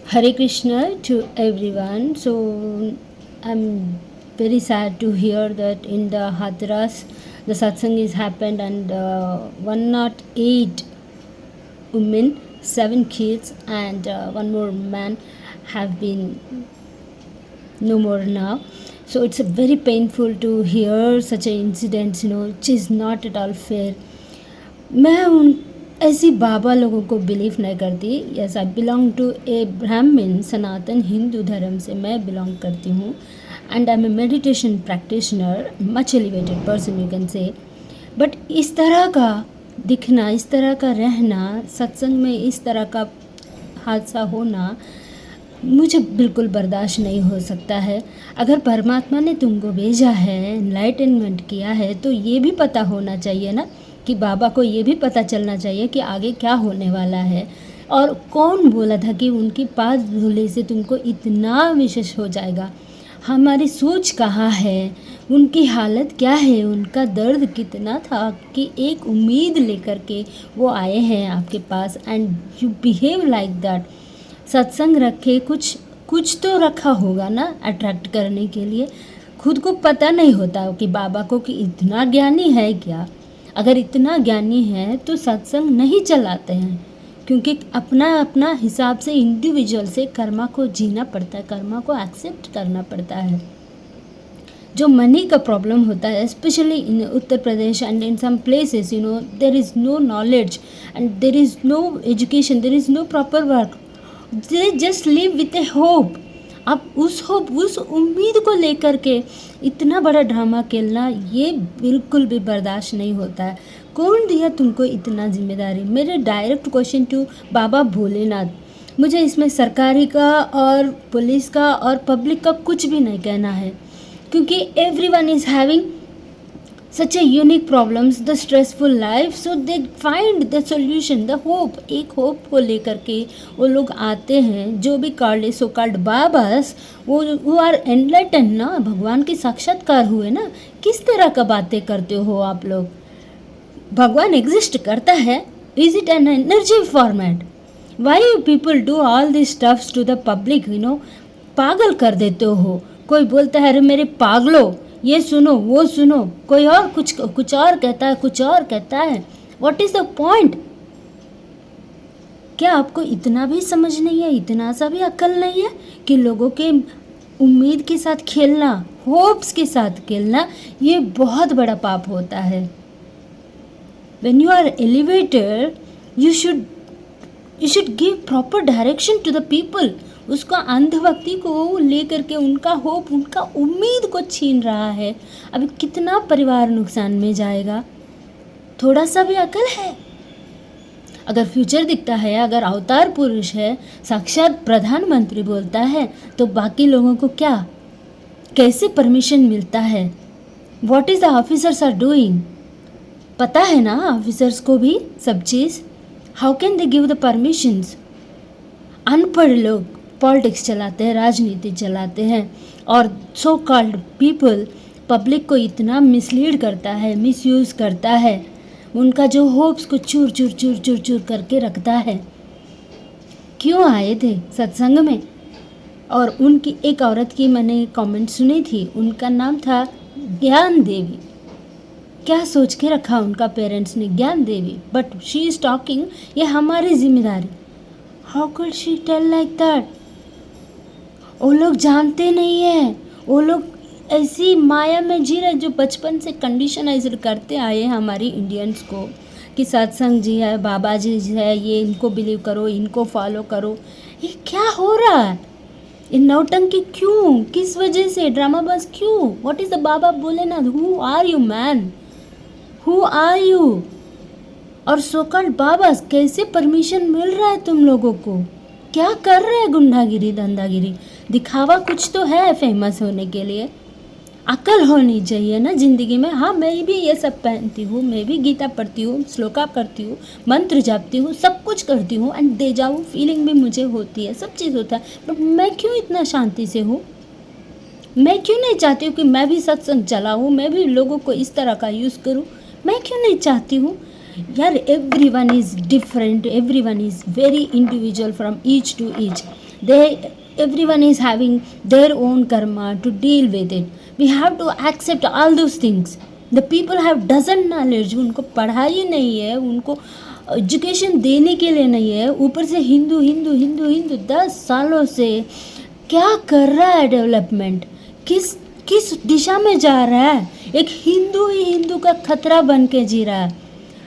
Hare Krishna to everyone. So I'm very sad to hear that in the Hathras the satsang is happened and 108 women, 7 kids and one more man have been no more now. So it's a very painful to hear such an incident, which is not at all fair. मैं उन ऐसी बाबा लोगों को believe नहीं करती. Yes, I belong to a Brahmin Sanatan Hindu धर्म से मैं बिलोंग करती हूँ and I am a meditation practitioner, much elevated person you can say. But इस तरह का दिखना, इस तरह का रहना, सत्संग में इस तरह का हादसा होना मुझे बिल्कुल बर्दाश्त नहीं हो सकता है. अगर परमात्मा ने तुमको भेजा है, एनलाइटनमेंट किया है, तो ये भी पता होना चाहिए ना कि बाबा को ये भी पता चलना चाहिए कि आगे क्या होने वाला है. और कौन बोला था कि उनकी पास धुले से तुमको इतना विशेष हो जाएगा. हमारी सोच कहाँ है, उनकी हालत क्या है, उनका दर्द कितना था कि एक उम्मीद लेकर के वो आए हैं आपके पास and you behave like that. सत्संग रखे, कुछ तो रखा होगा ना अट्रैक्ट करने के लिए. खुद को पता नहीं होता कि बाबा को कि इतना ज्ञानी है क्या. अगर इतना ज्ञानी है तो सत्संग नहीं चलाते हैं, क्योंकि अपना अपना हिसाब से इंडिविजुअल से कर्मा को जीना पड़ता है, कर्मा को एक्सेप्ट करना पड़ता है. जो मनी का प्रॉब्लम होता है, specially in Uttar Pradesh and in some places, there is no knowledge and there is no education, there is no proper work. They just live with a hope. अब उस होप, उस उम्मीद को लेकर के इतना बड़ा ड्रामा खेलना, ये बिल्कुल भी बर्दाश्त नहीं होता है. कौन दिया तुमको इतना जिम्मेदारी. मेरे डायरेक्ट क्वेश्चन टू बाबा भोलेनाथ. मुझे इसमें सरकारी का और पुलिस का और पब्लिक का कुछ भी नहीं कहना है, क्योंकि everyone is having such a unique problems, the stressful life, so they find the solution, the hope. एक होप को लेकर के वो लोग आते हैं. जो भी कॉल्ड सो कॉल्ड बाबास, वो आर एनलाइटन ना, भगवान के साक्षात्कार हुए ना. किस तरह का बातें करते हो आप लोग. भगवान एग्जिस्ट करता है. Is it an energy format. Why you people do all this stuffs to the public. पागल कर देते हो. कोई बोलता है अरे मेरे पागलो, ये सुनो वो सुनो, कोई और कुछ और कहता है, कुछ और कहता है. What is the point. क्या आपको इतना भी समझ नहीं है, इतना सा भी अक्ल नहीं है कि लोगों के उम्मीद के साथ खेलना, होप्स के साथ खेलना, ये बहुत बड़ा पाप होता है. When you are elevated, you should give proper direction to the people. उसका अंधभक्ति को लेकर के उनका होप, उनका उम्मीद को छीन रहा है. अभी कितना परिवार नुकसान में जाएगा. थोड़ा सा भी अकल है. अगर फ्यूचर दिखता है, अगर अवतार पुरुष है, साक्षात प्रधानमंत्री बोलता है, तो बाकी लोगों को क्या, कैसे परमिशन मिलता है. What is the officers are doing. पता है ना ऑफिसर्स को भी सब चीज़. How can they give the permissions. अनपढ़ लोग पॉलिटिक्स चलाते हैं, राजनीति चलाते हैं, और सो कॉल्ड पीपल पब्लिक को इतना मिसलीड करता है, मिसयूज़ करता है. उनका जो होप्स को चूर चूर चूर चूर चूर करके रखता है. क्यों आए थे सत्संग में. और उनकी एक औरत की मैंने कमेंट सुनी थी, उनका नाम था ज्ञान देवी. क्या सोच के रखा उनका पेरेंट्स ने, ज्ञान देवी. बट शी इज़ टॉकिंग, ये हमारी जिम्मेदारी. How could she tell like that. वो लोग जानते नहीं है. वो लोग ऐसी माया में जी रहे जो बचपन से कंडीशनाइज करते आए हैं हमारी इंडियंस को, कि सत्संग जी है, बाबा जी है, ये इनको बिलीव करो, इनको फॉलो करो. ये क्या हो रहा है. ये नौटंकी क्यों, किस वजह से, ड्रामा बस क्यों. What is the Baba Bholenath. Who are you man, who are you. और सोकल बाबा कैसे परमिशन मिल रहा है तुम लोगों को. क्या कर रहे हैं. गुंडागिरी, धंधागिरी, दिखावा कुछ तो है फेमस होने के लिए. अकल होनी चाहिए ना ज़िंदगी में. हाँ, मैं भी ये सब पहनती हूँ, मैं भी गीता पढ़ती हूँ, श्लोका करती हूँ, मंत्र जापती हूँ, सब कुछ करती हूँ एंड दे जाऊँ फीलिंग भी मुझे होती है, सब चीज़ होता है. बट मैं क्यों इतना शांति से हूँ. मैं क्यों नहीं चाहती हूँ कि मैं भी सत्संग चलाऊँ, मैं भी लोगों को इस तरह का यूज़ करूँ. मैं क्यों नहीं चाहती हूँ. यार, everyone is different, everyone is very individual from each to each. Everyone is having their own karma to deal with it. We have to accept all those things. The people have doesn't knowledge, उनको पढ़ाई नहीं है, उनको education देने के लिए नहीं है, ऊपर से हिंदू हिंदू हिंदू हिंदू 10 सालों से क्या कर रहा है डेवलपमेंट, किस किस दिशा में जा रहा है. एक हिंदू ही हिंदू का खतरा बन के जी रहा है.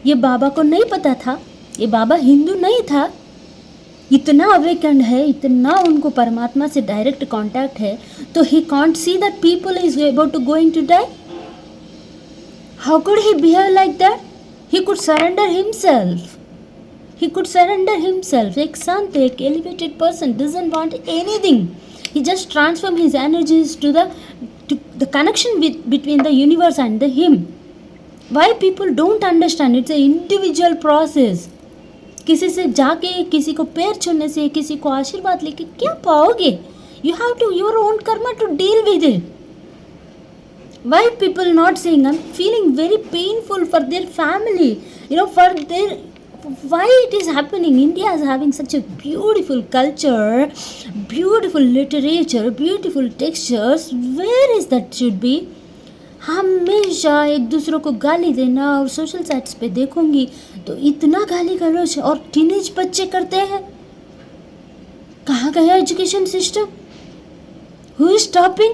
ये बाबा को नहीं पता था, ये बाबा हिंदू नहीं था. इतना अवेकन्ड है, इतना उनको परमात्मा से डायरेक्ट कांटेक्ट है, तो he can't see that people is about to going to die. How could he behave like that? He could surrender himself. He could surrender himself. एक संत, एक elevated person doesn't want anything. He just transform his energies to the connection between the universe and the him. Why people don't understand? It's an individual process. किसी से जाके, किसी को पैर छूने से, किसी को आशीर्वाद लेके क्या पाओगे? You have to your own karma to deal with it. Why people not saying? I'm feeling very painful for their family. For their. Why it is happening? India is having such a beautiful culture, beautiful literature, beautiful textures. Where is that should be? हमेशा एक दूसरों को गाली देना, और social sites पे देखूंगी तो इतना गाली गलौज और टीनेज बच्चे करते हैं. कहाँ गया education system? Who is stopping?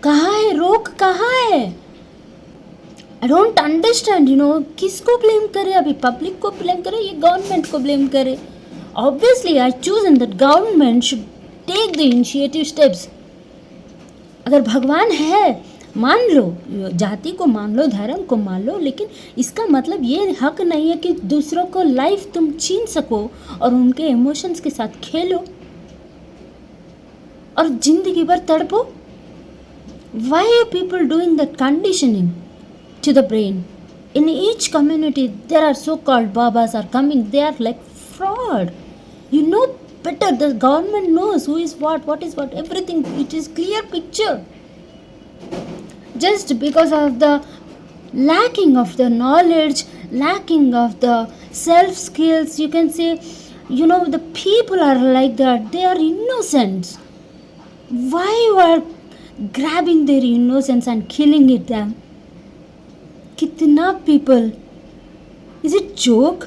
कहाँ है रोक? कहाँ है? I don't understand. किसको ब्लेम करे? अभी पब्लिक को ब्लेम करे, ये गवर्नमेंट को ब्लेम करे? Obviously I choose in that government should take the initiative steps. अगर भगवान है, मान लो, जाति को मान लो, धर्म को मान लो, लेकिन इसका मतलब ये हक नहीं है कि दूसरों को लाइफ तुम छीन सको और उनके इमोशंस के साथ खेलो और जिंदगी भर तड़पो. Why are people doing that conditioning to the brain? In each community, there are so-called Babas are coming. They are like fraud. You know better. The government knows who is what is what. Everything. It is clear picture. Just because of the lacking of the knowledge, lacking of the self skills, you can say, the people are like that. They are innocent. Why you are grabbing their innocence and killing it them? कितना people, is it joke?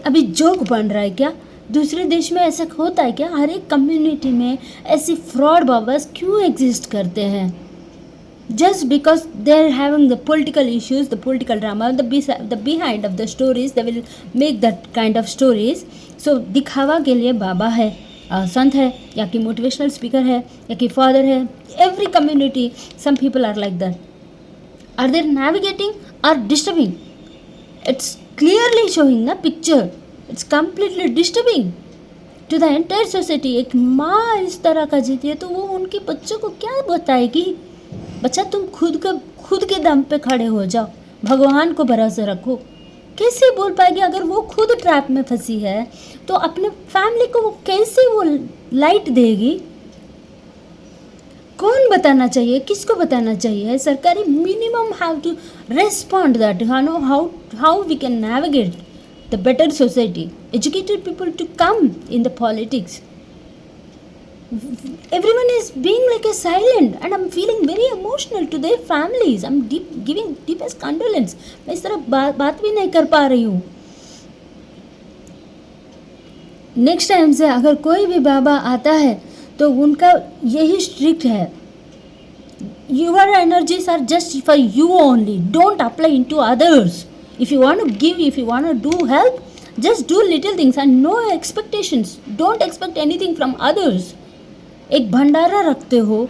अभी joke बन रहा है क्या? दूसरे देश में ऐसा होता है क्या? हर एक कम्युनिटी में ऐसी फ्रॉड बाबास क्यों एग्जिस्ट करते हैं? Just because they are having the political issues, the political drama, the behind of the stories, they will make that kind of stories. So दिखावा के लिए बाबा है, संत है, या कि मोटिवेशनल स्पीकर है, या कि फादर है. Every community some people are like that. Are they navigating or disturbing? It's clearly showing the picture. It's completely disturbing to the entire society. एक माँ इस तरह का जीती है तो वो उनके बच्चों को क्या बताएगी? बच्चा तुम खुद के दम पे खड़े हो जाओ, भगवान को भरोसा रखो. कैसे बोल पाएगी? अगर वो खुद ट्रैप में फंसी है तो अपने फैमिली को वो कैसे वो लाइट देगी? कौन बताना चाहिए? किसको बताना चाहिए? सरकारी minimum have to respond that how we can navigate the better society. Educated people to come in the politics. Everyone is being like a silent and I'm feeling very emotional to their families. I'm giving deepest condolence. मैं इस तरह बात भी नहीं कर पा रही हूँ. नेक्स्ट टाइम से अगर कोई भी बाबा आता है तो उनका यही स्ट्रिक्ट है. Your energies are just for you only. Don't apply in to others. If you want to give, if you want to do help, just do little things and no expectations. Don't expect anything from others. एक भंडारा रखते हो,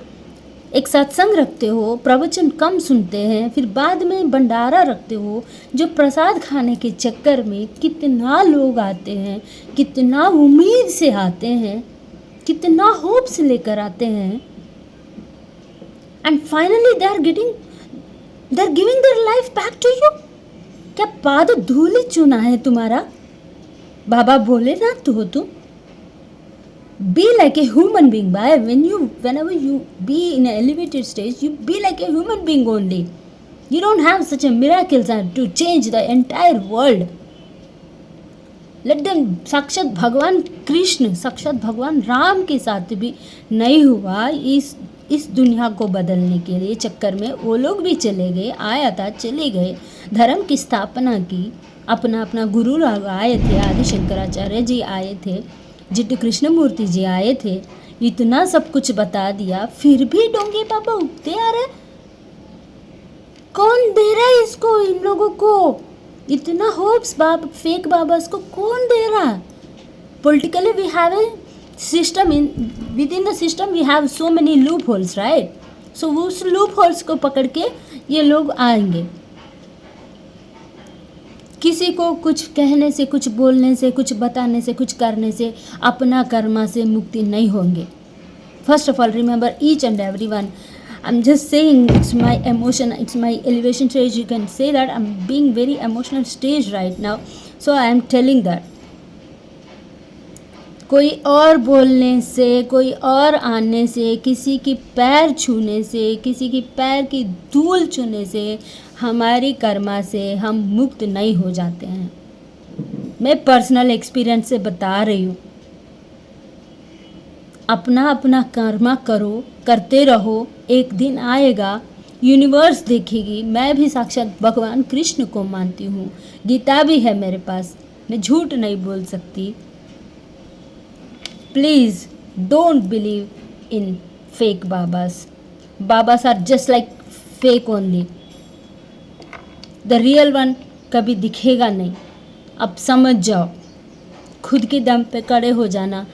एक सत्संग रखते हो, प्रवचन कम सुनते हैं, फिर बाद में भंडारा रखते हो, जो प्रसाद खाने के चक्कर में कितना लोग आते हैं, कितना उम्मीद से आते हैं, कितना होप से लेकर आते हैं, and finally they are giving their life back to you. क्या पाद धूल चुना है तुम्हारा? बाबा बोले ना तो तुम be like a human being. Whenever you be in an elevated stage, you be like a human being only. You don't have such a miracles to change the entire world. Let them, साक्षात भगवान कृष्ण, साक्षात भगवान राम के साथ भी नहीं हुआ इस दुनिया को बदलने के लिए चक्कर में वो लोग भी चले गए, आया था चले गए, धर्म की स्थापना की, अपना अपना गुरु आए थे, आदि शंकराचार्य जी आए थे, जिट्टू कृष्णमूर्ति जी आए थे, इतना सब कुछ बता दिया, फिर भी डोंगे बाबा उगते आ रहे। कौन दे रहा है इसको, इन लोगों को इतना होप्स? फेक बाबास को कौन दे रहा है? Politically we have a system, within the system we have so many loopholes, right? So उस loopholes को पकड़ के ये लोग आएंगे। किसी को कुछ कहने से, कुछ बोलने से, कुछ बताने से, कुछ करने से अपना कर्मा से मुक्ति नहीं होंगे। First of all, remember each and every one. I'm just saying, it's my emotion, it's my elevation stage. You can say that I'm being very emotional stage right now. So I am telling that. कोई और बोलने से, कोई और आने से, किसी की पैर छूने से, किसी की पैर की धूल छूने से हमारी कर्मा से हम मुक्त नहीं हो जाते हैं। मैं पर्सनल एक्सपीरियंस से बता रही हूँ। अपना अपना कर्मा करो, करते रहो, एक दिन आएगा, यूनिवर्स देखेगी। मैं भी साक्षात भगवान कृष्ण को मानती हूँ, गीता भी है मेरे पास, मैं झूठ नहीं बोल सकती। Please don't believe in fake babas. Babas are just like fake only. The real one कभी दिखेगा नहीं। अब समझ जाओ, खुद के दम पे खड़े हो जाना,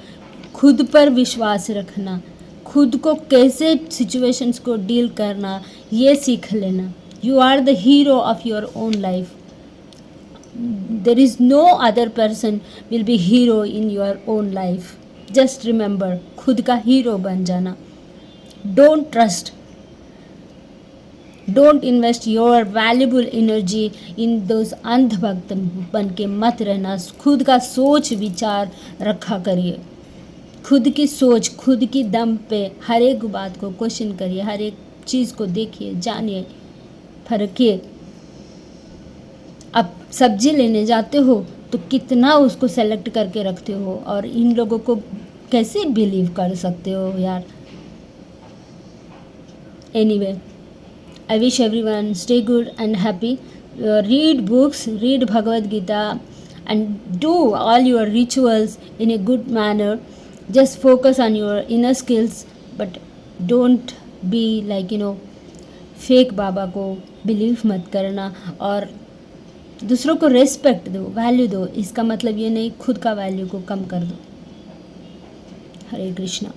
खुद पर विश्वास रखना, खुद को कैसे सिचुएशंस को डील करना ये सीख लेना। You are the hero of your own life. There is no other person will be hero in your own life. Just remember, खुद का हीरो बन जाना। Don't trust, don't invest your valuable energy in those अंधभक्त बन के मत रहना। खुद का सोच विचार रखा करिए, खुद की सोच, खुद की दम पे हर एक बात को क्वेश्चन करिए, हर एक चीज़ को देखिए, जानिए, फरकिए। अब सब्जी लेने जाते हो तो कितना उसको सेलेक्ट करके रखते हो, और इन लोगों को कैसे बिलीव कर सकते हो यार। Anyway, I wish everyone stay good and happy, read books, read Bhagavad Gita and do all your rituals in a good manner. Just focus on your inner skills, but don't be like fake baba को believe मत करना, और दूसरों को respect दो, value दो। इसका मतलब ये नहीं खुद का वैल्यू को कम कर दो। हरे कृष्णा।